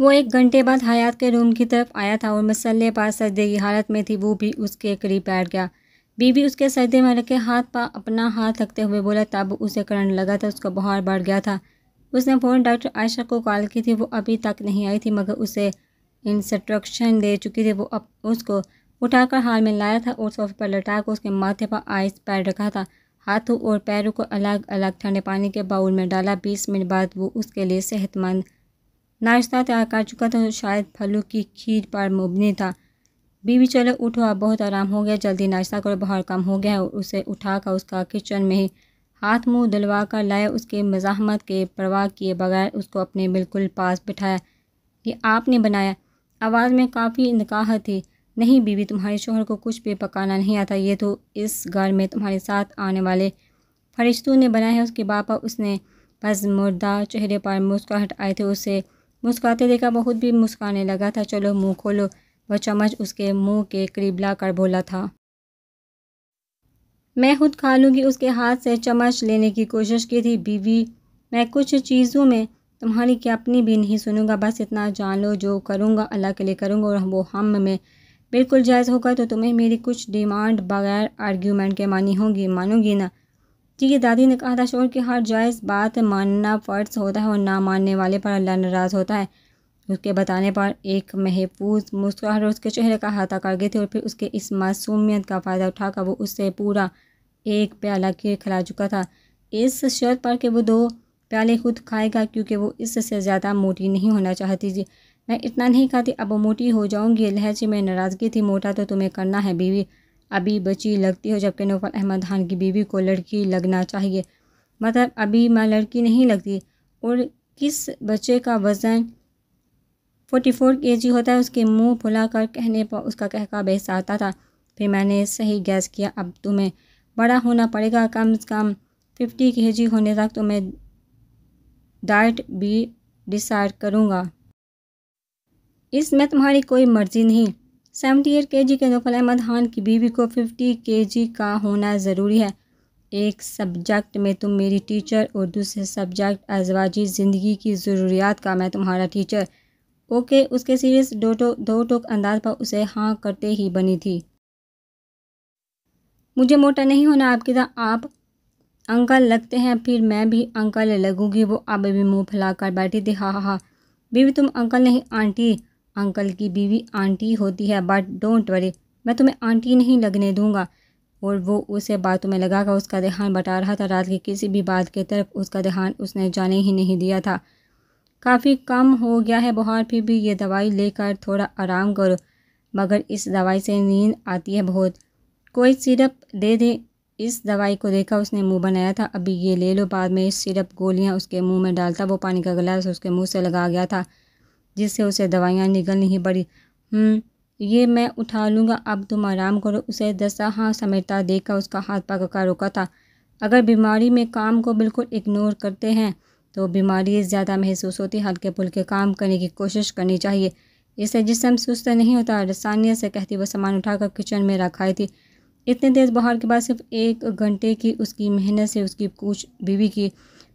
وہ 1 گھنٹے بعد حیات کے روم کی طرف آیا تھا اور مسلح پر سجدے کی حالت میں تھی۔ وہ بھی اس کے قریب بیٹھ گیا۔ بیوی اس کے سجدے میں رکھے ہاتھ پر اپنا ہاتھ رکھتے ہوئے بولا، تب اسے کرنٹ لگا تھا، اس کا بخار بڑھ گیا تھا۔ اس نے فوراً ڈاکٹر عائشہ کو کال کی تھی۔ وہ ابھی تک نہیں آئی تھی مگر اسے انسٹرکشن دے چکی تھی۔ وہ اس کو اٹھا کر ہال میں لایا تھا اور صوفے پر لٹا کر اس کے ماتھے پر آئس پیڈ رکھا تھا۔ ہاتھوں اور پیروں کو الگ الگ ٹھنڈے پانی کے باؤل میں ڈالا۔ 20 منٹ بعد وہ اس کے لیے صحت مند ناشتہ تیار کر چکا تھا جو شاید پھلوں کی کھیر پر مبنی تھا۔ بیوی، چلو اٹھو، اب بہت آرام ہو گیا، جلدی ناشتہ کرو، بخار کم ہو گیا ہے۔ اور اسے اٹھا کر اس کا کچن میں ہی ہاتھ منہ دھلوا کر لایا۔ اس کی مزاحمت کے پرواہ کیے بغیر اس کو اپنے بالکل پاس بٹھایا۔ یہ آپ نے بنایا؟ آواز میں کافی نکاہت تھی۔ نہیں بیوی، تمہارے شوہر کو کچھ بھی پکانا نہیں آتا، یہ تو اس گھر میں تمہارے ساتھ آنے والے فرشتوں نے بنایا ہے۔ اس کے باپ اس نے پژمردہ چہرے پر مسکراہٹ آئی تھی۔ اسے مسکراتے دیکھا وہ خود بھی مسکرانے لگا تھا۔ چلو منہ کھولو، وہ چمچ اس کے منہ کے قریب لا کر بولا تھا۔ میں خود کھا لوں گی۔ اس کے ہاتھ سے چمچ لینے کی کوشش کی تھی۔ بیوی، میں کچھ چیزوں میں تمہاری کی اپنی بھی نہیں سنوں گا، بس اتنا جان لو جو کروں گا اللہ کے لیے کروں گا اور وہ ہم میں بالکل جائز ہوگا تو تمہیں میری کچھ ڈیمانڈ بغیر آرگیومنٹ کے مانی ہوگی، مانو گی نا؟ جی، دادی نے کہا تھا شوہر کی ہر جائز بات ماننا فرض ہوتا ہے اور نہ ماننے والے پر اللہ ناراض ہوتا ہے۔ اس کے بتانے پر ایک محفوظ مسکراہٹ اس کے چہرے کا احاطہ کر گئی تھی اور پھر اس کے اس معصومیت کا فائدہ اٹھا کر وہ اس سے پورا ایک پیالہ کھیر کھلا چکا تھا، اس شرط پر کہ وہ 2 پیالے خود کھائے گا کیونکہ وہ اس سے زیادہ موٹی نہیں ہونا چاہتی تھی۔ میں اتنا نہیں کھاتی، اب موٹی ہو جاؤں گی۔ لہجے میں ناراضگی تھی۔ موٹا تو تمہیں کرنا ہے بیوی، ابھی بچی لگتی ہو، جبکہ نوفل احمد خان کی بیوی کو لڑکی لگنا چاہیے۔ مطلب ابھی میں لڑکی نہیں لگتی؟ اور کس بچے کا وزن 44 kg ہوتا ہے؟ اس کے منہ پھلا کر کہنے پر اس کا قہقہ بہس آتا تھا۔ پھر میں نے صحیح گیس کیا، اب تمہیں بڑا ہونا پڑے گا، کم از کم 50 kg ہونے تک تو میں ڈائٹ بھی ڈیسائیڈ کروں گا۔ اس میں تمہاری کوئی مرضی نہیں۔ 78 kg کے نوفل احمد خان کی بیوی کو 50 kg کا ہونا ضروری ہے۔ ایک سبجیکٹ میں تم میری ٹیچر اور دوسرے سبجیکٹ ازواجی زندگی کی ضروریات کا میں تمہارا ٹیچر۔ اوکے، اس کے سیریس دو ٹوک انداز پر اسے ہاں کرتے ہی بنی تھی۔ مجھے موٹا نہیں ہونا آپ کی طرح، آپ انکل لگتے ہیں، پھر میں بھی انکل لگوں گی۔ وہ اب بھی منہ پھیلا کر بیٹھی تھی۔ ہاں ہاں ہاں بیوی، تم انکل نہیں آنٹی۔ انکل کی بیوی آنٹی ہوتی ہے، بٹ ڈونٹ وری، میں تمہیں آنٹی نہیں لگنے دوں گا۔ اور وہ اسے باتوں میں لگا کر اس کا دھیان بٹا رہا تھا۔ رات کی کسی بھی بات کی طرف اس کا دھیان اس نے جانے ہی نہیں دیا تھا۔ کافی کم ہو گیا ہے بخار، پھر بھی یہ دوائی لے کر تھوڑا آرام کرو، مگر اس دوائی سے نیند آتی ہے بہت، کوئی سیرپ دے دیں؟ اس دوائی کو دیکھا اس نے منہ بنایا تھا۔ ابھی یہ لے لو، بعد میں سیرپ گولیاں اس کے منہ میں ڈالتا۔ وہ پانی کا گلاس اس کے منہ سے لگا گیا تھا جس سے اسے دوائیاں نگل نہیں پڑی۔ یہ میں اٹھا لوں گا، اب تم آرام کرو۔ اسے دسترخواں سمیٹتا دیکھ کر اس کا ہاتھ پکڑ کر روکا تھا۔ اگر بیماری میں کام کو بالکل اگنور کرتے ہیں تو بیماری زیادہ محسوس ہوتی، ہلکے پھلکے کام کرنے کی کوشش کرنی چاہیے، اس سے جسم سست نہیں ہوتا۔ رسانیت سے کہتی وہ سامان اٹھا کر کچن میں رکھ آئی تھی۔ اتنے تیز بخار کے بعد صرف 1 گھنٹے کی اس کی محنت سے اس کی کوچ بیوی کی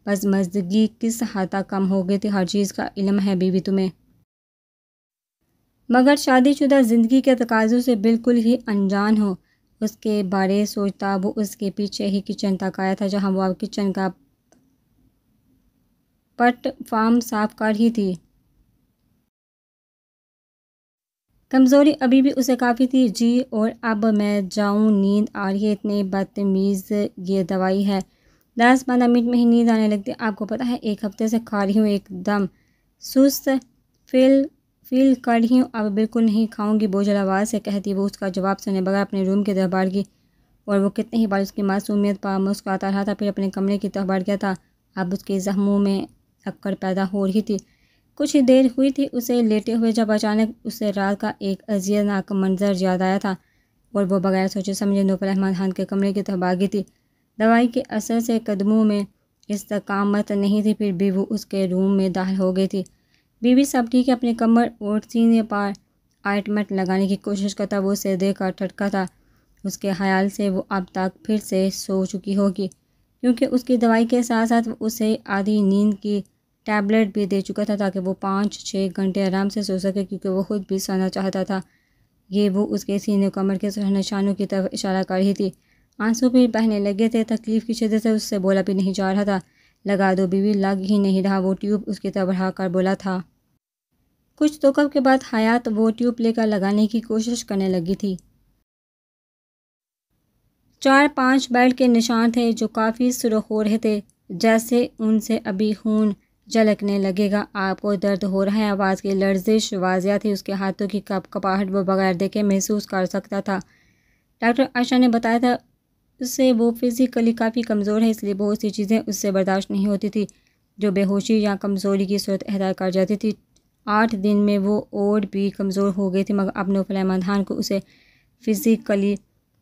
پسماندگی کس حد تک کم ہو گئی تھی۔ ہر چیز کا علم ہے بیوی تمہیں، مگر شادی شدہ زندگی کے تقاضوں سے بالکل ہی انجان ہو۔ اس کے بارے سوچتا وہ اس کے پیچھے ہی کچن تک آیا تھا جہاں وہ اب کچن کا پٹ فارم صاف کر رہی تھی۔ کمزوری ابھی بھی اسے کافی تھی۔ جی، اور اب میں جاؤں، نیند آ رہی ہے، اتنے بدتمیز یہ دوائی ہے، 10-15 منٹ میں ہی نیند آنے لگتی۔ آپ کو پتہ ہے 1 ہفتے سے کھا رہی ہوں، ایک دم سست فیل کر رہی ہوں، اب بالکل نہیں کھاؤں گی، بوجھل آواز سے کہتی وہ اس کا جواب سنے بغیر اپنے روم کی طرف بڑھ گئی۔ اور وہ کتنے ہی بار اس کی معصومیت پر مسکراتا رہا تھا، پھر اپنے کمرے کی طرف بڑھ گیا تھا۔ اب اس کے زخموں میں اکڑ پیدا ہو رہی تھی۔ کچھ ہی دیر ہوئی تھی اسے لیٹے ہوئے جب اچانک اسے رات کا ایک اذیتناک منظر یاد آیا تھا اور وہ بغیر سوچے سمجھے نوفل احمد خان کے کمرے کی طرف بھاگی تھی۔ دوائی کے اثر سے قدموں میں استقامت نہیں تھی، پھر بھی وہ اس کے روم میں داخل ہو گئی تھی۔ بیوی، سب ٹھیک ہے؟ اپنی کمر اور سینے پر آئنٹمنٹ لگانے کی کوشش کرتا وہ اسے دیکھ کر ٹھٹکا تھا۔ اس کے خیال سے وہ اب تک پھر سے سو چکی ہوگی کیونکہ اس کی دوائی کے ساتھ ساتھ اسے آدھی نیند کی ٹیبلٹ بھی دے چکا تھا تاکہ وہ 5-6 گھنٹے آرام سے سو سکے، کیونکہ وہ خود بھی سونا چاہتا تھا۔ یہ وہ اس کے سینے و کمر کے نشانوں کی طرف اشارہ کر رہی تھی۔ آنسو بھی بہنے لگے تھے، تکلیف کی شدت سے اس سے بولا بھی نہیں جا رہا تھا۔ لگا دو بیوی، لگ ہی نہیں رہا۔ وہ ٹیوب اس کی طرف بڑھا کر بولا تھا۔ کچھ توقف کے بعد حیات وہ ٹیوب لے کر لگانے کی کوشش کرنے لگی تھی۔ 4-5 بیلٹ کے نشان تھے جو کافی سرخ ہو رہے تھے، جیسے ان سے ابھی خون جھلکنے لگے گا۔ آپ کو درد ہو رہا ہے؟ آواز کی لرزش واضح تھی۔ اس کے ہاتھوں کی کپاہٹ وہ بغیر دیکھے محسوس کر سکتا تھا۔ ڈاکٹر عائشہ نے بتایا تھا اسے وہ فزیکلی کافی کمزور ہے، اس لیے بہت سی چیزیں اس سے برداشت نہیں ہوتی تھی جو بے ہوشی یا کمزوری کی صورت اختیار کر جاتی تھی۔ 8 دن میں وہ اور بھی کمزور ہو گئی تھی، مگر اب نوفل احمد خان کو اسے فزیکلی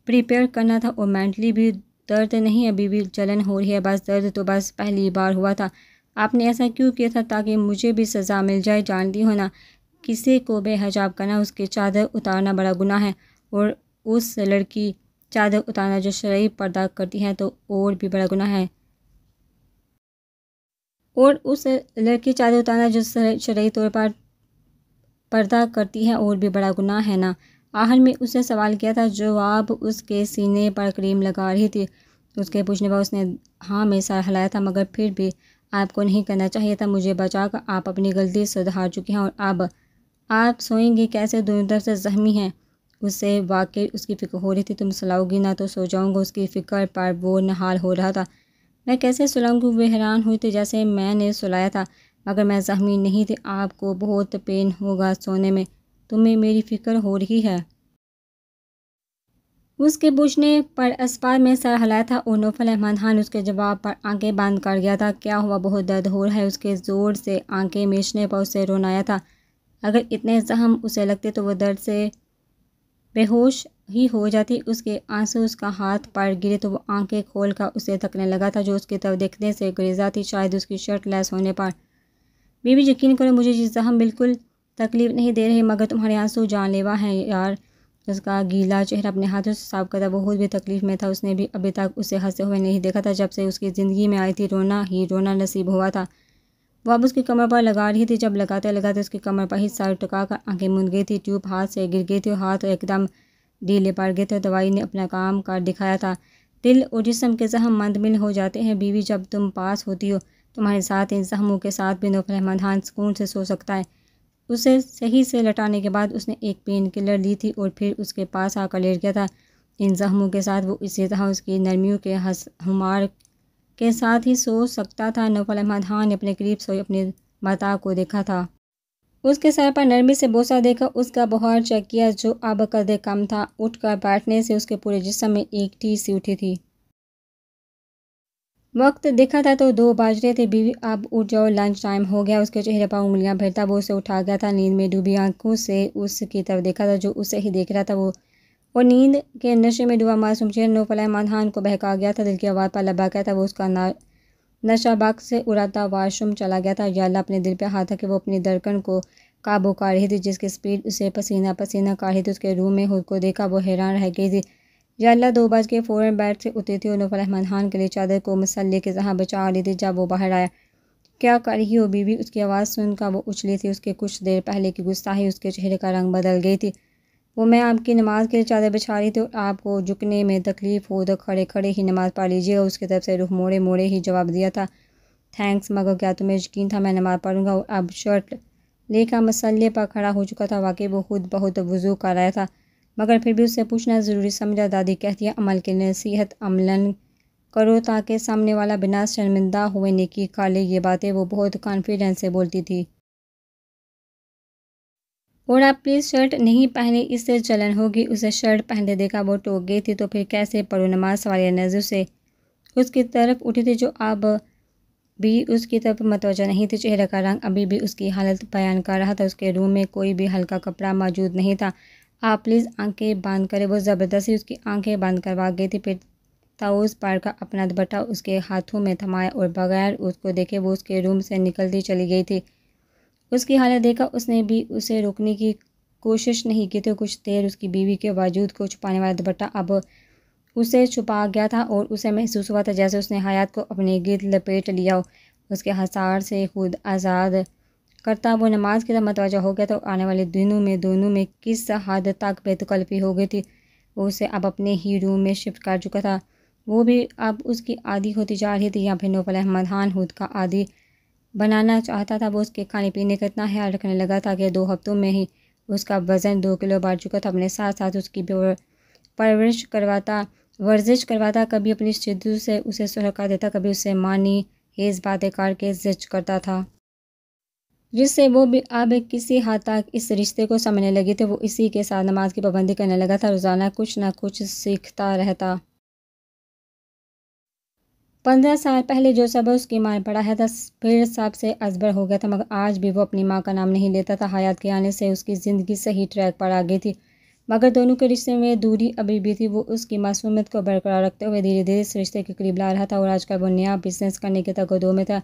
پریپیئر کرنا تھا اور مینٹلی بھی۔ درد نہیں، ابھی بھی جلن ہو رہی ہے بس۔ درد تو بس پہلی بار ہوا تھا۔ آپ نے ایسا کیوں کیا تھا؟ تاکہ مجھے بھی سزا مل جائے۔ جانتی ہو نا، کسی کو بے حجاب کرنا، اس کی چادر اتارنا بڑا گناہ ہے، اور اس لڑکی چادر اتارنا جو شرعی پردہ کرتی ہے تو اور بھی بڑا گناہ ہے۔ اور اس لڑکی چادر اتارنا جو شرعی طور پر پردہ کرتی ہے اور بھی بڑا گناہ ہے نا؟ آخر میں اس نے سوال کیا تھا۔ جواب اس کے سینے پر کریم لگا رہی تھی۔ اس کے پوچھنے پر اس نے ہاں میں سر ہلایا تھا، مگر پھر بھی آپ کو نہیں کرنا چاہیے تھا۔ مجھے بچا کر آپ اپنی غلطی سدھار چکی ہیں، اور اب آپ سوئیں گی کیسے؟ دونوں طرف سے زخمی ہیں۔ اس سے واقعی اس کی فکر ہو رہی تھی۔ تم سلاؤ گی نہ تو سو جاؤں گا۔ اس کی فکر پر وہ نہال ہو رہا تھا۔ میں کیسے سلاؤں گی؟ وہ حیران ہوئی تھی۔ جیسے میں نے سلایا تھا، مگر میں زخمی نہیں تھی۔ آپ کو بہت پین ہوگا سونے میں۔ تمہیں میری فکر ہو رہی ہے؟ اس کے پوچھنے پر اسپار میں سر ہلایا تھا، اور نوفل احمد خان اس کے جواب پر آنکھیں بند کر گیا تھا۔ کیا ہوا؟ بہت درد ہو رہا ہے؟ اس کے زور سے آنکھیں میچنے پر اسے رونا آیا تھا۔ اگر اتنے زخم اسے لگتے تو وہ درد سے بے ہوش ہی ہو جاتی۔ اس کے آنسو اس کا ہاتھ پر گرے تو وہ آنکھیں کھول کر اسے تکنے لگا تھا، جو اس کی طرف دیکھنے سے گریزاں تھی، شاید اس کی شرٹ لیس ہونے پر۔ بیوی یقین کرو، مجھے یہ زخم بالکل تکلیف نہیں دے رہے، مگر تمہارے آنسو جان لیوا ہیں یار۔ اس کا گیلا چہرہ اپنے ہاتھوں سے صاف کرتا وہ خود بھی تکلیف میں تھا۔ اس نے بھی ابھی تک اسے ہنستے ہوئے نہیں دیکھا تھا جب سے اس کی زندگی میں آئی تھی۔ رونا ہی رونا نصیب ہوا تھا۔ وہ اب اس کی کمر پر لگا رہی تھی، جب لگاتے لگاتے اس کی کمر پر ہی سر ٹکا کر آنکھیں موند گئی تھی۔ ٹیوب ہاتھ سے گر گئی تھی اور ہاتھ ایک دم ڈھیلے پڑ گئے تھے۔ دوائی نے اپنا کام کر دکھایا تھا۔ دل اور جسم کے زخم مندمل ہو جاتے ہیں بیوی، جب تم پاس ہوتی ہو۔ تمہارے ساتھ ان زخموں کے ساتھ بھی نوفل احمد خان سکون سے سو سکتا ہے۔ اسے صحیح سے لٹانے کے بعد اس نے ایک پین کلر لی تھی اور پھر اس کے پاس آ کر لیٹ گیا تھا۔ ان زخموں کے ساتھ وہ اسی طرح اس کی نرمیوں کے ہمار کے ساتھ ہی سو سکتا تھا۔ نوفل احمد خان نے اپنے قریب سوئی اپنی ماتا کو دیکھا تھا۔ اس کے سر پر نرمی سے بوسہ دے کر اس کا بخار چیک کیا، جو اب قدرے کم تھا۔ اٹھ کر بیٹھنے سے اس کے پورے جسم میں ایک ٹھیس سی اٹھی تھی۔ وقت دیکھا تھا تو 2 بج رہے تھے۔ بیوی اب اٹھ جاؤ، لنچ ٹائم ہو گیا۔ اس کے چہرے پر انگلیاں پھیرتا وہ اسے اٹھا گیا تھا۔ نیند میں ڈوبی آنکھوں سے اس کی طرف دیکھا تھا جو اسے ہی دیکھ رہا تھا وہ، اور نیند کے نشے میں ڈوبا معصوم چہرہ نوفل احمد خان کو بہکا گیا تھا۔ دل کی آواز پر لبا کہتا وہ اس کا نشہ بخت سے اڑاتا واش روم چلا گیا تھا۔ یا اللہ اپنے دل پہ ہاتھ رکھ کے وہ اپنی دھڑکن کو قابو کر رہی تھی جس کی سپیڈ اسے پسینہ پسینہ کر رہی تھی۔ اس کے روم میں خود کو دیکھا وہ حیران رہ گئی تھی۔ یا اللہ 2 بج کے فوراً بیڈ سے اتری تھی اور نوفل احمد خان کے لیے چادر کو مسلح کے طرح بچا لی تھی جب وہ باہر آیا۔ کیا کر رہی ہو بیوی؟ اس کی آواز سن کر وہ اچھلی تھی۔ اس کے کچھ دیر پہلے کی گستاخی اس کے چہرے کا رنگ بدل گئی تھی۔ وہ میں آپ کی نماز کے لیے چادر بچھا رہی تھی، اور آپ کو جھکنے میں تکلیف ہو تو کھڑے کھڑے ہی نماز پڑھ لیجیے گا۔ اس کی طرف سے رخ موڑے موڑے ہی جواب دیا تھا تھینکس، مگر کیا تمہیں یقین تھا میں نماز پڑھوں گا؟ اور اب شرٹ لے کر مسلح پر کھڑا ہو چکا تھا۔ واقعی وہ خود بہت وضو کر رہا تھا، مگر پھر بھی اسے پوچھنا ضروری سمجھا۔ دادی کہتی ہے عمل کی نصیحت عملاً کرو تاکہ سامنے والا بنا شرمندہ ہوئے نیکی کر لے۔ یہ باتیں وہ بہت کانفیڈنس سے بولتی تھی۔ اور اب پلیز شرٹ نہیں پہنی، اس سے جلن ہوگی۔ اسے شرٹ پہنتے دیکھا وہ ٹوک گئی تھی۔ تو پھر کیسے پڑھو نماز؟ سوالیہ نظر سے اس کی طرف اٹھی تھی جو اب بھی اس کی طرف متوجہ نہیں تھی۔ چہرے کا رنگ ابھی بھی اس کی حالت بیان کر رہا تھا۔ اس کے روم میں کوئی بھی ہلکا کپڑا موجود نہیں تھا۔ آپ پلیز آنکھیں بند کریں۔ وہ زبردستی اس کی آنکھیں بند کروا گئی تھی، پھر تاؤز پڑھ کر اپنا دوپٹہ اس کے ہاتھوں میں تھمایا اور بغیر اس کو دیکھے وہ اس کے روم سے نکلتی چلی گئی تھی۔ اس کی حالت دیکھ کر اس نے بھی اسے روکنے کی کوشش نہیں کی تھی۔ کچھ دیر اس کی بیوی کے وجود کو چھپانے والا دوپٹہ اب اسے چھپا گیا تھا، اور اسے محسوس ہوا تھا جیسے اس نے حیات کو اپنے گرد لپیٹ لیا ہو۔ اس کے حصار سے خود آزاد کرتا وہ نماز کی طرف متوجہ ہو گیا تو آنے والے دنوں میں دونوں میں کس حد تک بے تکلفی ہو گئی تھی۔ وہ اسے اب اپنے ہی روم میں شفٹ کر چکا تھا، وہ بھی اب اس کی عادی ہوتی جا رہی تھی، یا پھر نوفل احمد خان خود کا عادی بنانا چاہتا تھا۔ وہ اس کے کھانے پینے کا اتنا خیال رکھنے لگا تھا کہ 2 ہفتوں میں ہی اس کا وزن 2 کلو بڑھ چکا تھا۔ اپنے ساتھ ساتھ اس کی ورزش کرواتا، کبھی اپنی شدت سے اسے سہکا دیتا، کبھی اس سے معنی خیز باتیں کر کے زج کرتا تھا، جس سے وہ بھی اب کسی حد تک اس رشتے کو سمجھنے لگی تھی۔ وہ اسی کے ساتھ نماز کی پابندی کرنے لگا تھا، روزانہ کچھ نہ کچھ سیکھتا رہتا۔ 15 سال پہلے جو سبق اس کی ماں نے پڑھایا تھا پھر سب سے ازبر ہو گیا تھا، مگر آج بھی وہ اپنی ماں کا نام نہیں لیتا تھا۔ حیات کے آنے سے اس کی زندگی صحیح ٹریک پر آ گئی تھی، مگر دونوں کے رشتے میں دوری ابھی بھی تھی۔ وہ اس کی معصومیت کو برقرار رکھتے ہوئے دھیرے دھیرے اس رشتے کے قریب لا رہا تھا، اور آج کل وہ نیا بزنس کرنے کے تگودو میں تھا۔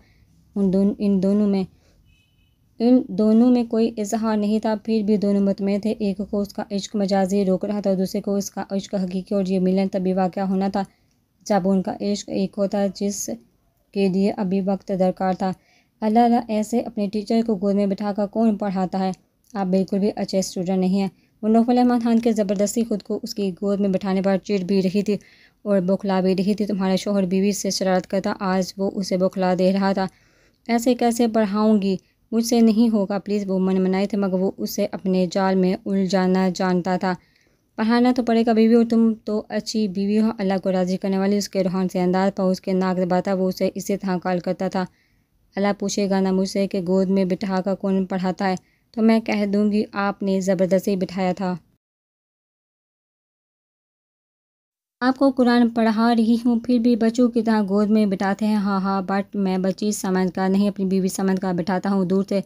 ان دونوں میں کوئی اظہار نہیں تھا، پھر بھی دونوں مطمئن تھے۔ ایک کو اس کا عشق مجازی روک رہا تھا اور دوسرے کو اس کا عشق حقیقی، اور یہ ملن تبھی واقع ہونا تھا جب ان کا عشق ایک ہوتا، جس کے لیے ابھی وقت درکار تھا۔ اللہ ایسے اپنے ٹیچر کو گود میں بٹھا کر کون پڑھاتا ہے؟ آپ بالکل بھی اچھے اسٹوڈنٹ نہیں ہیں۔ وہ نوفل احمد خان کے زبردستی خود کو اس کی گود میں بٹھانے پر چڑ بھی رہی تھی اور بوکھلا بھی رہی تھی۔ تمہارا شوہر بیوی سے شرارت کرتا، آج وہ اسے بوکھلا دے رہا تھا۔ ایسے کیسے پڑھاؤں گی؟ مجھ سے نہیں ہوگا پلیز۔ وہ منائے تھے، مگر وہ اسے اپنے جال میں الجھانا جانتا تھا۔ پڑھانا تو پڑے گا بیوی، اور تم تو اچھی بیوی ہو، اللہ کو راضی کرنے والی۔ اس کے روحان سے انداز پر اس کے ناک دباتا وہ اسے اسی طرح کال کرتا تھا۔ اللہ پوچھے گا نا مجھ سے کہ گود میں بٹھا کر کون پڑھاتا ہے، تو میں کہہ دوں گی آپ نے زبردستی بٹھایا تھا۔ آپ کو قرآن پڑھا رہی ہوں، پھر بھی بچوں کی طرح گود میں بٹھاتے ہیں۔ ہاں بٹ میں بچی سمجھ کر نہیں، اپنی بیوی سمجھ کر بٹھاتا ہوں دور سے۔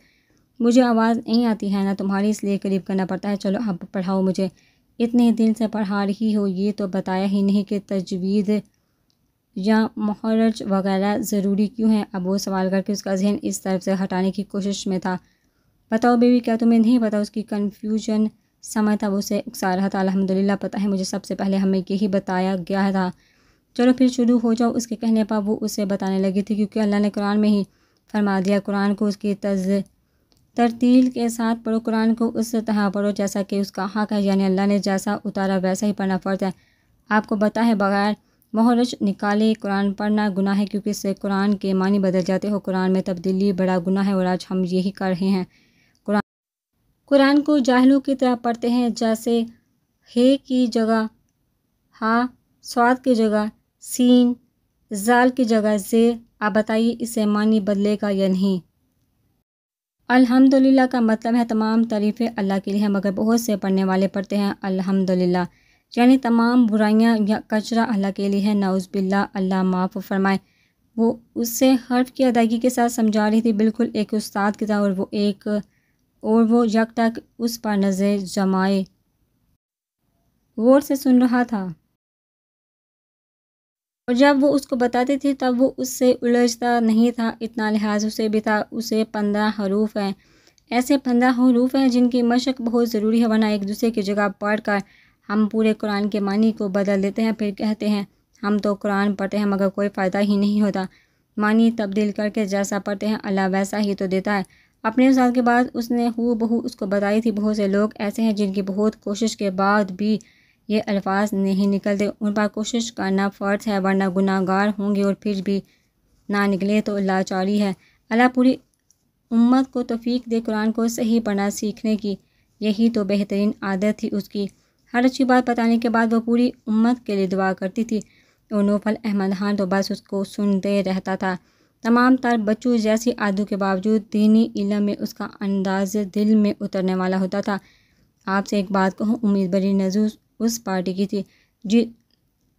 مجھے آواز نہیں آتی ہے نا تمہاری، اس لیے قریب کرنا پڑتا ہے۔ چلو اب پڑھاؤ مجھے، اتنے دن سے پڑھا رہی ہو، یہ تو بتایا ہی نہیں کہ تجوید یا مخرج وغیرہ ضروری کیوں ہیں؟ اب وہ سوال کر کے اس کا ذہن اس طرف سے ہٹانے کی کوشش میں تھا۔ بتاؤ بیوی، کیا تمہیں نہیں پتا؟ اس کی کنفیوژن سمجھتا وہ اسے اکسا رہا تھا۔ الحمدللہ پتہ ہے مجھے، سب سے پہلے ہمیں یہی بتایا گیا تھا۔ چلو پھر شروع ہو جاؤ۔ اس کے کہنے پر وہ اسے بتانے لگی تھی، کیونکہ اللہ نے قرآن میں ہی فرما دیا، قرآن کو اس کی ترتیل کے ساتھ پڑھو، قرآن کو اس طرح پڑھو جیسا کہ اس کا حق ہے، یعنی اللہ نے جیسا اتارا ویسا ہی پڑھنا فرض ہے۔ آپ کو پتہ ہے بغیر مخرج نکالے قرآن پڑھنا گناہ ہے، کیونکہ اس سے قرآن کے معنی بدل جاتے ہو۔ قرآن میں تبدیلی بڑا گناہ ہے، اور آج ہم یہی کر رہے ہیں۔ قرآن کو جاہلوں کی طرح پڑھتے ہیں، جیسے ہے کی جگہ ہا، صاد کی جگہ سین، زال کی جگہ زے۔ آپ بتائیے اس سے معنی بدلے گا یا نہیں؟ الحمدللہ کا مطلب ہے تمام تعریفیں اللہ کے لیے ہیں، مگر بہت سے پڑھنے والے پڑھتے ہیں الحمدللہ یعنی تمام برائیاں یا کچرا اللہ کے لیے ہے، نعوذ باللہ، اللہ معاف فرمائے۔ وہ اس سے حرف کی ادائیگی کے ساتھ سمجھا رہی تھی، بالکل ایک استاد کی طرح، اور وہ یک ٹک اس پر نظر جمائے غور سے سن رہا تھا، اور جب وہ اس کو بتاتی تھی تب وہ اس سے الجھتا نہیں تھا۔ اتنا لحاظ اسے بھی تھا، اسے 15 حروف ہیں، ایسے 15 حروف ہیں جن کی مشق بہت ضروری ہے، ورنہ ایک دوسرے کی جگہ پڑھ کر ہم پورے قرآن کے معنی کو بدل دیتے ہیں، پھر کہتے ہیں ہم تو قرآن پڑھتے ہیں مگر کوئی فائدہ ہی نہیں ہوتا۔ معنی تبدیل کر کے جیسا پڑھتے ہیں اللہ ویسا ہی تو دیتا ہے۔ اپنے استاد کے بعد اس نے ہو بہو اس کو بتائی تھی، بہت سے لوگ ایسے ہیں جن کی بہت کوشش کے بعد بھی یہ الفاظ نہیں نکلتے، ان پر کوشش کرنا فرض ہے، ورنہ گناہ گار ہوں گے، اور پھر بھی نہ نکلے تو لاچاری ہے۔ اللہ پوری امت کو توفیق دے قرآن کو صحیح پڑھنا سیکھنے کی، یہی تو بہترین عادت تھی اس کی۔ ہر اچھی بات بتانے کے بعد وہ پوری امت کے لیے دعا کرتی تھی، اور نوفل احمد خان تو بس اس کو سنتے رہتا تھا۔ تمام تر بچوں جیسی عادتوں کے باوجود دینی علم میں اس کا انداز دل میں اترنے والا ہوتا تھا۔ آپ سے ایک بات کہوں، امید بڑی نزول اس پارٹی کی تھی،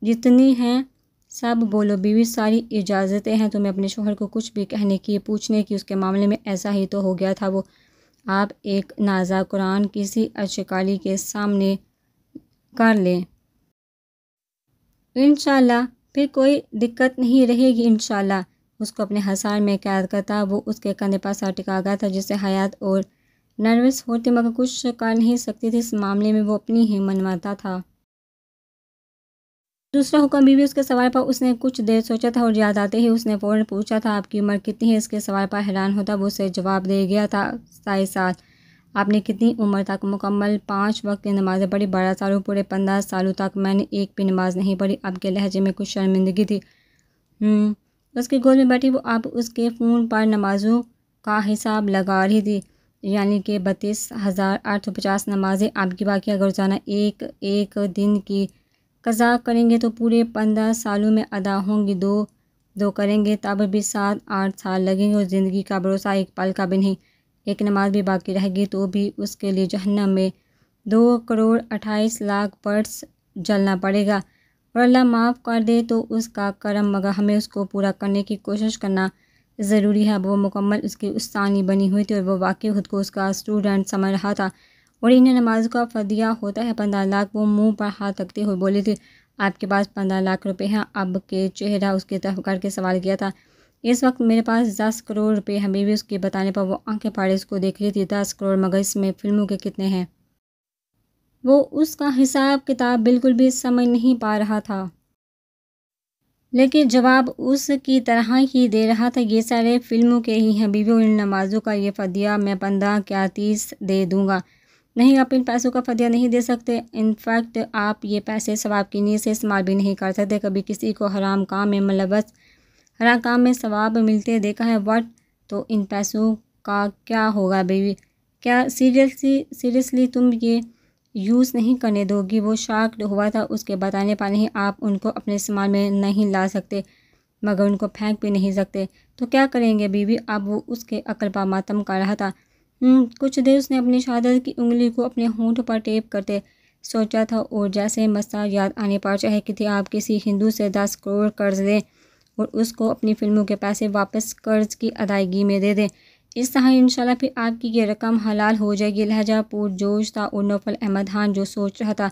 جتنی ہیں سب بولو بیوی، ساری اجازتیں ہیں تمہیں اپنے شوہر کو کچھ بھی کہنے کی، پوچھنے کی۔ اس کے معاملے میں ایسا ہی تو ہو گیا تھا، وہ آپ ایک نازا قرآن کسی اشکالی کے سامنے کر لیں، انشاءاللہ پھر کوئی دقت نہیں رہے گی انشاءاللہ۔ اس کو اپنے حصار میں قید کرتا وہ اس کے کندھے پر سر ٹکا گیا تھا، جس سے حیات اور نروس ہوتی مگر کچھ کر نہیں سکتی تھی۔ اس معاملے میں وہ اپنی ہی منواتا تھا۔ دوسرا حکم بیوی اس کے سوال پر اس نے کچھ دیر سوچا تھا اور یاد آتے ہی اس نے فوراً پوچھا تھا آپ کی عمر کتنی ہے؟ اس کے سوال پر حیران ہوتا وہ اسے جواب دے گیا تھا 27 سال۔ آپ نے کتنی عمر تک مکمل 5 وقت کی نمازیں پڑھی؟ 12 سالوں پورے 15 سالوں تک میں نے ایک بھی نماز نہیں پڑھی۔ اب کے لہجے میں کچھ شرمندگی تھی۔ اس کی گود میں بیٹھی وہ اب اس کے فون پر نمازوں کا حساب لگا رہی تھی، یعنی کہ 32,850 نمازیں آپ کی باقی اگر روزانہ ایک دن کی قضا کریں گے تو پورے 15 سالوں میں ادا ہوں گی۔ دو کریں گے تب بھی 7-8 سال لگیں گے اور زندگی کا بھروسہ ایک پل کا بھی نہیں۔ ایک نماز بھی باقی رہے گی تو بھی اس کے لیے جہنم میں 2,28,00,000 برس جلنا پڑے گا، اور اللہ معاف کر دے تو اس کا کرم، مگر ہمیں اس کو پورا کرنے کی کوشش کرنا ضروری ہے۔ اب وہ مکمل اس کی استانی بنی ہوئی تھی اور وہ واقعی خود کو اس کا اسٹوڈنٹ سمجھ رہا تھا، اور انہیں نماز کا فدیہ ہوتا ہے 15 لاکھ۔ وہ منہ پر ہاتھ رکھتے ہوئے بولی تھی آپ کے پاس 15 لاکھ روپے ہیں؟ اب کے چہرہ اس کی طرف کر کے سوال کیا تھا۔ اس وقت میرے پاس 10 کروڑ روپے ہیں۔ بیوی اس کے بتانے پر وہ آنکھیں پھاڑے اس کو دیکھ رہی تھی۔ 10 کروڑ، مگر اس میں فلموں کے کتنے ہیں؟ وہ اس کا حساب کتاب بالکل بھی سمجھ نہیں پا رہا تھا، لیکن جواب اس کی طرح ہی دے رہا تھا یہ سارے فلموں کے ہی ہیں بیوی، اور ان نمازوں کا یہ فدیہ میں 15 کیا 30 دے دوں گا۔ نہیں، آپ ان پیسوں کا فدیہ نہیں دے سکتے۔ انفیکٹ آپ یہ پیسے ثواب کی نیت سے استعمال بھی نہیں کر سکتے۔ کبھی کسی کو حرام کام میں ملوث، حرام کام میں ثواب ملتے دیکھا ہے؟ وٹ؟ تو ان پیسوں کا کیا ہوگا بیوی؟ کیا سیریسلی تم یہ یوز نہیں کرنے دو گی؟ وہ شاکڈ ہوا تھا اس کے بتانے پر۔ نہیں، آپ ان کو اپنے استعمال میں نہیں لا سکتے، مگر ان کو پھینک بھی نہیں سکتے۔ تو کیا کریں گے بیوی؟ اب وہ اس کے عقل پر ماتم کر رہا تھا۔ کچھ دیر اس نے اپنی شہادت کی انگلی کو اپنے ہونٹ پر ٹیپ کرتے سوچا تھا، اور جیسے مسئلہ یاد آنے پر چاہے کہ آپ کسی ہندو سے 10 کروڑ قرض لیں اور اس کو اپنی فلموں کے پیسے واپس قرض کی ادائیگی میں دے دیں، اس طرح انشاءاللہ پھر آپ کی یہ رقم حلال ہو جائے گی۔ لہجہ پرجوش تھا، اور نوفل احمد خان جو سوچ رہا تھا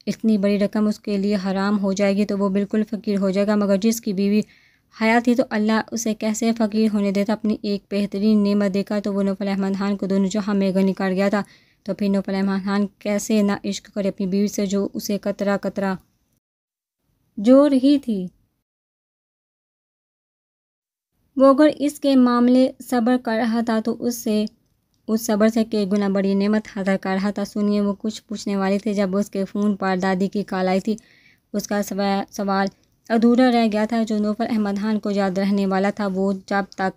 اتنی بڑی رقم اس کے لیے حرام ہو جائے گی تو وہ بالکل فقیر ہو جائے گا، مگر جس کی بیوی حیات تھی تو اللہ اسے کیسے فقیر ہونے دیتا؟ اپنی ایک بہترین نعمت دے کر تو وہ نوفل احمد خان کو دونوں جہاں میں غنی کر گیا تھا، تو پھر نوفل احمد خان کیسے نہ عشق کرے اپنی بیوی سے جو اسے قطرہ قطرہ جو رہی تھی۔ وہ اگر اس کے معاملے صبر کر رہا تھا تو اس صبر سے کئی گنا بڑی نعمت حاصل کر رہا تھا۔ سنیے، وہ کچھ پوچھنے والی تھی جب اس کے فون پر دادی کی کال آئی تھی۔ اس کا سوال ادھورا رہ گیا تھا جو نوفل احمد خان کو یاد رہنے والا تھا۔ وہ جب تک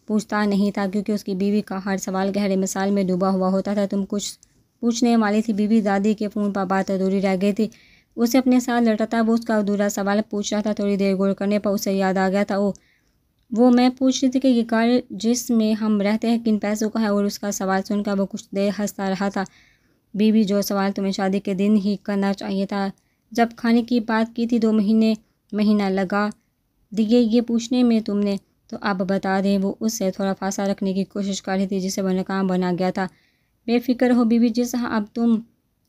پوچھتا نہیں تھا کیونکہ اس کی بیوی کا ہر سوال گہرے مسائل میں ڈوبا ہوا ہوتا تھا۔ تم کچھ پوچھنے والی تھی بیوی؟ دادی کے فون پر بات ادھوری رہ گئی تھی۔ اسے اپنے ساتھ لٹاتا وہ اس کا ادھورا سوال پوچھ رہا تھا۔ تھوڑی دیر غور کرنے پر اسے یاد آ گیا تھا، وہ میں پوچھ رہی تھی کہ یہ گھر جس میں ہم رہتے ہیں کن پیسوں کا ہے، اور اس کا سوال سن کر وہ کچھ دیر ہنستا رہا تھا۔ بیوی، جو سوال تمہیں شادی کے دن ہی کرنا چاہیے تھا، جب کھانے کی بات کی تھی 2 مہینہ لگا دیے یہ پوچھنے میں تم نے، تو اب بتا دیں۔ وہ اس سے تھوڑا فاصلہ رکھنے کی کوشش کر رہی تھی جسے وہ ناکام بنا گیا تھا۔ بے فکر ہو بیوی، جس طرح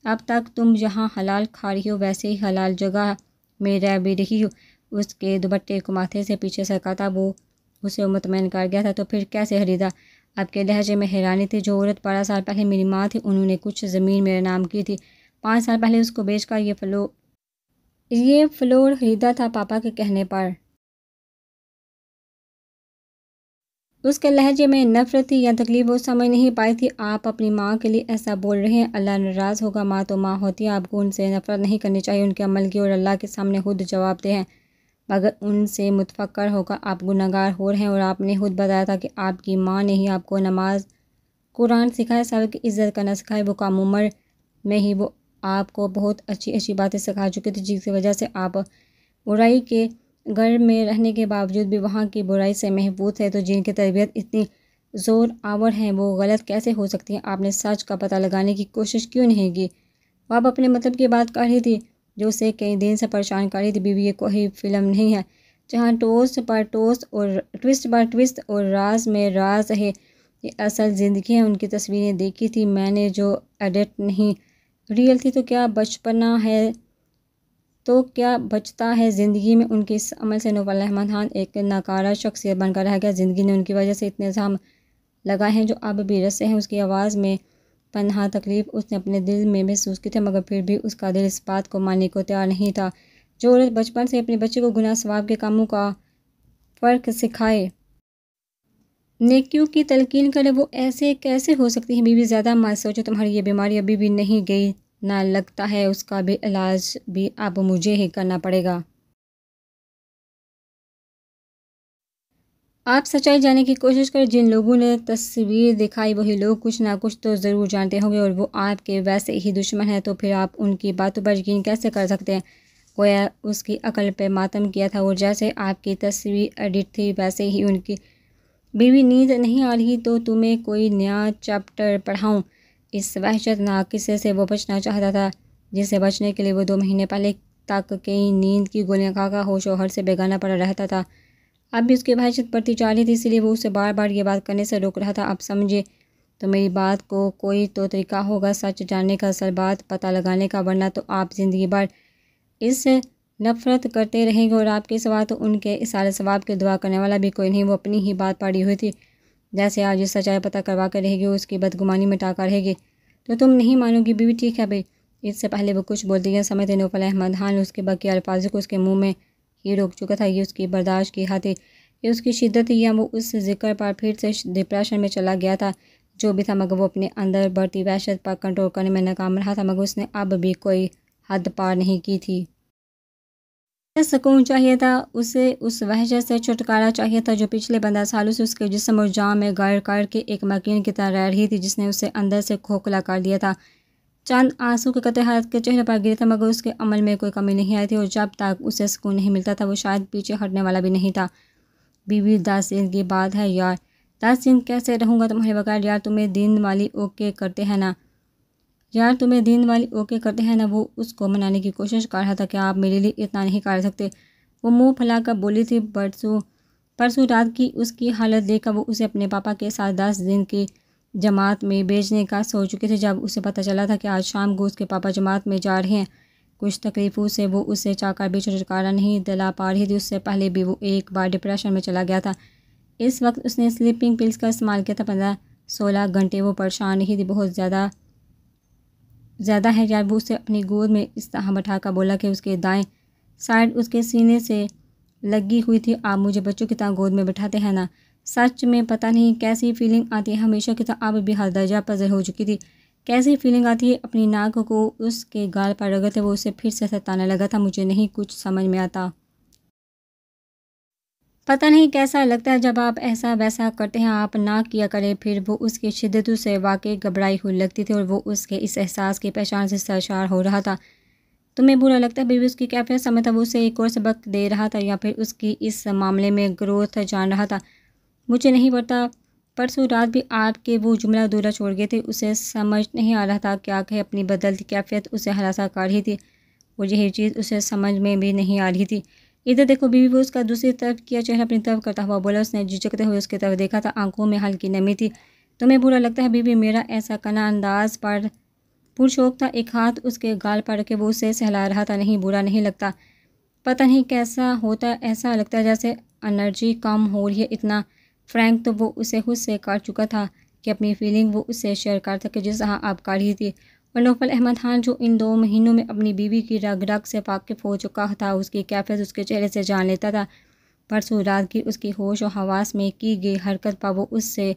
اب تک تم جہاں حلال کھا رہی ہو ویسے ہی حلال جگہ میں رہ بھی رہی ہو۔ اس کے دوپٹے کو ماتھے سے پیچھے سرکاتا وہ اسے مطمئن کر گیا تھا۔ تو پھر کیسے خریدا؟ اب کے لہجے میں حیرانی تھی۔ جو عورت 12 سال پہلے میری ماں تھی انہوں نے کچھ زمین میرے نام کی تھی، 5 سال پہلے اس کو بیچ کر یہ فلور خریدا تھا پاپا کے کہنے پر۔ اس کے لہجے میں نفرت تھی یا تکلیف وہ سمجھ نہیں پائی تھی۔ آپ اپنی ماں کے لیے ایسا بول رہے ہیں، اللہ ناراض ہوگا؟ ماں تو ماں ہوتی ہے، آپ کو ان سے نفرت نہیں کرنی چاہیے، ان کے عمل کی، اور اللہ کے سامنے خود جواب دہ ہیں، مگر ان سے متفکر ہو کر آپ گنہگار ہو رہے ہیں۔ اور آپ نے خود بتایا تھا کہ آپ کی ماں نے ہی آپ کو نماز قرآن سکھائے، سب کی عزت کرنا سکھائے۔ وہ کم عمر میں ہی وہ آپ کو بہت اچھی باتیں سکھا چکے تھے جس کی وجہ سے آپ برائی کے گھر میں رہنے کے باوجود بھی وہاں کی برائی سے محفوظ ہے۔ تو جن کی تربیت اتنی زور آور ہے وہ غلط کیسے ہو سکتی ہیں؟ آپ نے سچ کا پتہ لگانے کی کوشش کیوں نہیں کی؟ وہ آپ اپنے مطلب کی بات کر رہی تھی جو اسے کئی دن سے پریشان کر رہی تھی۔ بیوی، یہ کوئی فلم نہیں ہے جہاں ٹوسٹ پر ٹوسٹ اور راز میں راز ہے، یہ اصل زندگی ہے۔ ان کی تصویریں دیکھی تھی میں نے جو ایڈٹ نہیں ریئل تھی، تو کیا بچتا ہے زندگی میں؟ ان کے اس عمل سے نوفل احمد خان ایک ناکارہ شخصیت بن کر رہ گیا۔ زندگی نے ان کی وجہ سے اتنے زخم لگائے ہیں جو اب بھی رسے ہیں۔ اس کی آواز میں پنہاں تکلیف اس نے اپنے دل میں محسوس کی تھی، مگر پھر بھی اس کا دل اس بات کو ماننے کو تیار نہیں تھا جو عورت بچپن سے اپنے بچے کو گناہ ثواب کے کاموں کا فرق سکھائے، نیکیوں کی تلقین کرے، وہ ایسے کیسے ہو سکتی ہے؟ بیوی زیادہ مت سوچو، تمہاری یہ بیماری ابھی بھی نہیں گئی، نہ لگتا ہے اس کا بھی علاج بھی اب مجھے ہی کرنا پڑے گا۔ آپ سچائی جاننے کی کوشش کریں۔ جن لوگوں نے تصویر دکھائی وہی لوگ کچھ نہ کچھ تو ضرور جانتے ہوں گے، اور وہ آپ کے ویسے ہی دشمن ہیں، تو پھر آپ ان کی باتوں پر یقین کیسے کر سکتے ہیں؟ گویا اس کی عقل پہ ماتم کیا تھا، اور جیسے آپ کی تصویر ایڈٹ تھی ویسے ہی ان کی۔ بیوی نیند نہیں آ رہی تو تمہیں کوئی نیا چیپٹر پڑھاؤں؟ اس وحشت ناک قصے سے وہ بچنا چاہتا تھا، جس سے بچنے کے لیے وہ 2 مہینے پہلے تک کئی نیند کی گولیاں کھا کر ہو شوہر سے بیگانہ پڑا رہتا تھا۔ اب بھی اس کی وحشت بڑھتی جا رہی تھی، اس لیے وہ اسے بار بار یہ بات کرنے سے روک رہا تھا۔ اب سمجھے تو میری بات کو کوئی تو طریقہ ہوگا سچ جاننے کا، اصل بات پتہ لگانے کا، ورنہ تو آپ زندگی بھر اس سے نفرت کرتے رہیں گے، اور آپ کے سوا تو ان کے اصالہ ثواب کے دعا کرنے والا بھی کوئی نہیں۔ وہ اپنی ہی بات پاڑی ہوئی تھی، جیسے آج اس سچائی پتہ کروا کر رہے گی، اس کی بدگمانی مٹا کر رہے گی تو تم نہیں مانو گی۔ بیوی ٹھیک ہے بھائی۔ اس سے پہلے وہ کچھ بولتی یا سمجھتے نوفل احمد خان اس کے بقیہ الفاظ کو اس کے منہ میں ہی روک چکا تھا۔ یہ اس کی برداشت کی حد تھی، یہ اس کی شدت تھی، یا وہ اس ذکر پر پھر سے ڈپریشن میں چلا گیا تھا؟ جو بھی تھا، مگر وہ اپنے اندر بڑھتی وحشت پر کنٹرول کرنے میں ناکام رہا تھا، مگر اس نے اب بھی کوئی حد پار نہیں کی تھی۔ اسے سکون چاہیے تھا، اسے اس وحشت سے چھٹکارا چاہیے تھا جو پچھلے 15 سالوں سے اس کے جسم اور جان میں غیر کر کے ایک مکین کی طرح رہ رہی تھی، جس نے اسے اندر سے کھوکھلا کر دیا تھا۔ چند آنسو کے قطرے حیات کے چہرے پر گرے تھے، مگر اس کے عمل میں کوئی کمی نہیں آئی تھی، اور جب تک اسے سکون نہیں ملتا تھا وہ شاید پیچھے ہٹنے والا بھی نہیں تھا۔ بیوی 10 دن کی بات ہے یار۔ 10 دن کیسے رہوں گا تمہارے بغیر؟ یار تمہیں دین والی اوکے کرتے ہیں نا، یار تمہیں دین والی اوکے کرتے ہیں نا۔ وہ اس کو منانے کی کوشش کر رہا تھا کہ آپ میرے لیے اتنا نہیں کر سکتے۔ وہ منہ پھیلا کر بولی تھی۔ پرسوں رات کی اس کی حالت دیکھ کر وہ اسے اپنے پاپا کے ساتھ 10 دن کی جماعت میں بھیجنے کا سوچ چکی تھی۔ جب اسے پتہ چلا تھا کہ آج شام کو اس کے پاپا جماعت میں جا رہے ہیں، کچھ تکلیفوں سے وہ اسے چاہ کر بھی چھٹکارا نہیں دلا پا رہی تھی۔ اس سے پہلے بھی وہ ایک بار ڈپریشن میں چلا گیا تھا، اس وقت اس نے سلیپنگ پلز کا استعمال کیا تھا۔ 15-16 گھنٹے وہ پریشان رہی تھی، بہت زیادہ ہے یار۔ وہ اسے اپنی گود میں اس طرح بٹھا کر بولا کہ اس کے دائیں سائڈ اس کے سینے سے لگی ہوئی تھی۔ آپ مجھے بچوں کی طرح گود میں بٹھاتے ہیں نا؟ سچ میں پتہ نہیں کیسی فیلنگ آتی ہے، ہمیشہ کی طرح اب بھی ہر درجہ پذیر ہو چکی تھی۔ کیسی فیلنگ آتی ہے؟ اپنی ناک کو اس کے گال پر رگڑتے وہ اسے پھر سے ستانے لگا تھا۔ مجھے نہیں کچھ سمجھ میں آتا، پتہ نہیں کیسا لگتا ہے جب آپ ایسا ویسا کرتے ہیں۔ آپ نہ کیا کریں۔ پھر وہ اس کی شدتوں سے واقعی گھبرائی ہوئی لگتی تھی، اور وہ اس کے اس احساس کی پہچان سے سرشار ہو رہا تھا۔ تمہیں برا لگتا ہے؟ بیوی اس کی کیفیت سمجھتا وہ اسے ایک اور سبق دے رہا تھا، یا پھر اس کی اس معاملے میں گروتھ جان رہا تھا؟ مجھے نہیں پتا۔ پرسوں رات بھی آپ کے وہ جملہ ادھورا چھوڑ گئے تھے۔ اسے سمجھ نہیں آ رہا تھا کیا کہے، اپنی بدلتی کیفیت اسے ہراساں کر رہی تھی، اور یہی چیز اسے سمجھ میں بھی نہیں آ رہی تھی۔ ادھر دیکھو بیوی، وہ اس کا دوسری طرف کیا چہرہ اپنی طرف کرتا ہوا بولا۔ اس نے جھجکتے ہوئے اس کی طرف دیکھا تھا، آنکھوں میں ہلکی نمی تھی۔ تمہیں برا لگتا ہے بیوی؟ میرا ایسا کرنا انداز پر پرشوق تھا۔ ایک ہاتھ اس کے گال پر رکھے وہ اسے سہلا رہا تھا۔ نہیں، برا نہیں لگتا، پتہ نہیں کیسا ہوتا ہے، ایسا لگتا ہے جیسے انرجی کم ہو رہی ہے۔ اتنا فرینک تو وہ اسے خود سے کر چکا تھا کہ اپنی فیلنگ وہ اس سے شیئر کر سکے جس طرح آپ کر رہی تھی۔ اور نوفل احمد خان جو ان 2 مہینوں میں اپنی بیوی کی رگ رگ سے واقف ہو چکا تھا، اس کی کیفیت اس کے چہرے سے جان لیتا تھا۔ پرسوں رات کی اس کی ہوش و حواس میں کی گئی حرکت پر وہ اس سے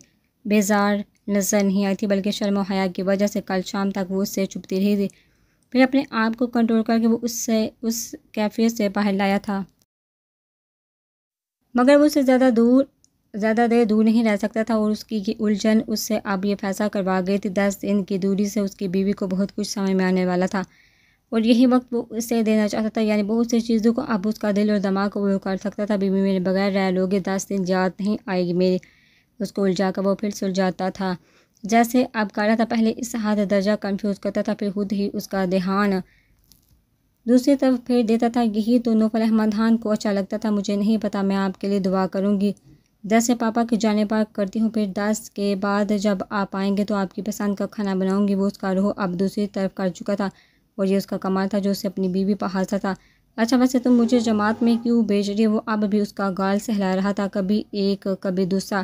بیزار نظر نہیں آئی تھی، بلکہ شرم و حیا کی وجہ سے کل شام تک وہ اس سے چھپتی رہی تھی۔ پھر اپنے آپ کو کنٹرول کر کے وہ اس کیفیت سے باہر لایا تھا، مگر وہ اس سے زیادہ دیر دور نہیں رہ سکتا تھا، اور اس کی یہ الجھن اس سے اب یہ فیصلہ کروا گئی تھی۔ 10 دن کی دوری سے اس کی بیوی کو بہت کچھ سمجھ میں آنے والا تھا، اور یہی وقت وہ اسے دینا چاہتا تھا، یعنی بہت سی چیزوں کو اب اس کا دل اور دماغ قبول کر سکتا تھا۔ بیوی میرے بغیر رہ لوگے؟ 10 دن یاد نہیں آئے گی میری؟ اس کو الجھا کر وہ پھر سلجھاتا تھا جیسے اب کر رہا تھا، پہلے اس حد درجہ کنفیوز کرتا تھا، پھر خود ہی اس کا دھیان دوسری طرف پھیر دیتا تھا۔ یہی تو نوفل احمد خان کو اچھا لگتا تھا۔ مجھے نہیں پتا، میں آپ کے لیے دعا کروں گی جیسے پاپا کی جانب پر کرتی ہوں۔ پھر 10 کے بعد جب آپ آئیں گے تو آپ کی پسند کا کھانا بناؤں گی۔ وہ اس کا رخ اب دوسری طرف کر چکا تھا، اور یہ اس کا کمال تھا جو اسے اپنی بیوی پر ہنستا تھا۔ اچھا ویسے تم مجھے جماعت میں کیوں بھیج رہی ہے؟ وہ اب بھی اس کا گال سہلا رہا تھا، کبھی ایک کبھی دوسرا،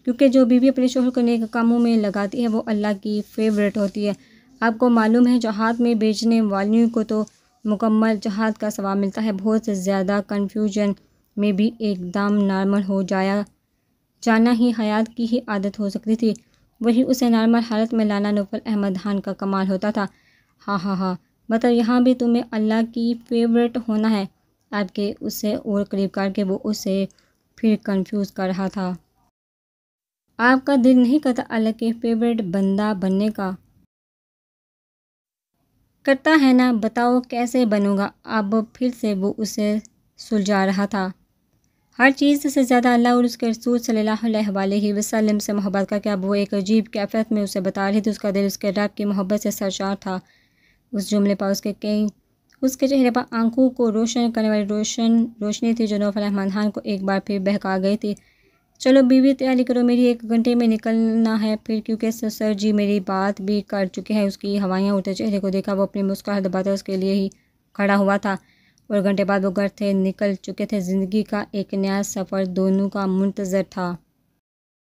کیونکہ جو بیوی اپنے شوہر کو نیک کاموں میں لگاتی ہے وہ اللہ کی فیورٹ ہوتی ہے۔ آپ کو معلوم ہے جہاد میں بھیجنے والیوں کو تو مکمل جہاد کا ثواب ملتا ہے۔ بہت زیادہ کنفیوژن میں بھی ایک دم نارمل ہو جانا ہی حیات کی ہی عادت ہو سکتی تھی، وہی اسے نارمل حالت میں لانا نوفل احمد خان کا کمال ہوتا تھا۔ ہاں ہاں ہاں، مطلب یہاں بھی تمہیں اللہ کی فیورٹ ہونا ہے، آپ کے اسے اور قریب کر کے وہ اسے پھر کنفیوز کر رہا تھا۔ آپ کا دل نہیں کرتا اللہ کے فیورٹ بندہ بننے کا؟ کرتا ہے نا، بتاؤ کیسے بنوں گا؟ اب پھر سے وہ اسے سلجھا رہا تھا۔ ہر چیز سے زیادہ اللہ اور اس کے رسول صلی اللہ علیہ وسلم سے محبت کا کیا؟ وہ ایک عجیب کیفیت میں اسے بتا رہی تھی۔ اس کا دل اس کے رب کی محبت سے سرشار تھا۔ اس جملے پر اس کے چہرے پر آنکھوں کو روشن کرنے والی روشنی تھی جو نوفل احمد خان کو ایک بار پھر بہکا گئی تھی۔ چلو بیوی تیاری کرو، میری 1 گھنٹے میں نکلنا ہے پھر، کیونکہ سر جی میری بات بھی کر چکے ہیں۔ اس کی ہوائیاں اڑتے چہرے کو دیکھا وہ اپنی مسکراہٹ دباتا اس کے لیے ہی کھڑا ہوا تھا، اور گھنٹے بعد وہ گھر سے نکل چکے تھے۔ زندگی کا ایک نیا سفر دونوں کا منتظر تھا۔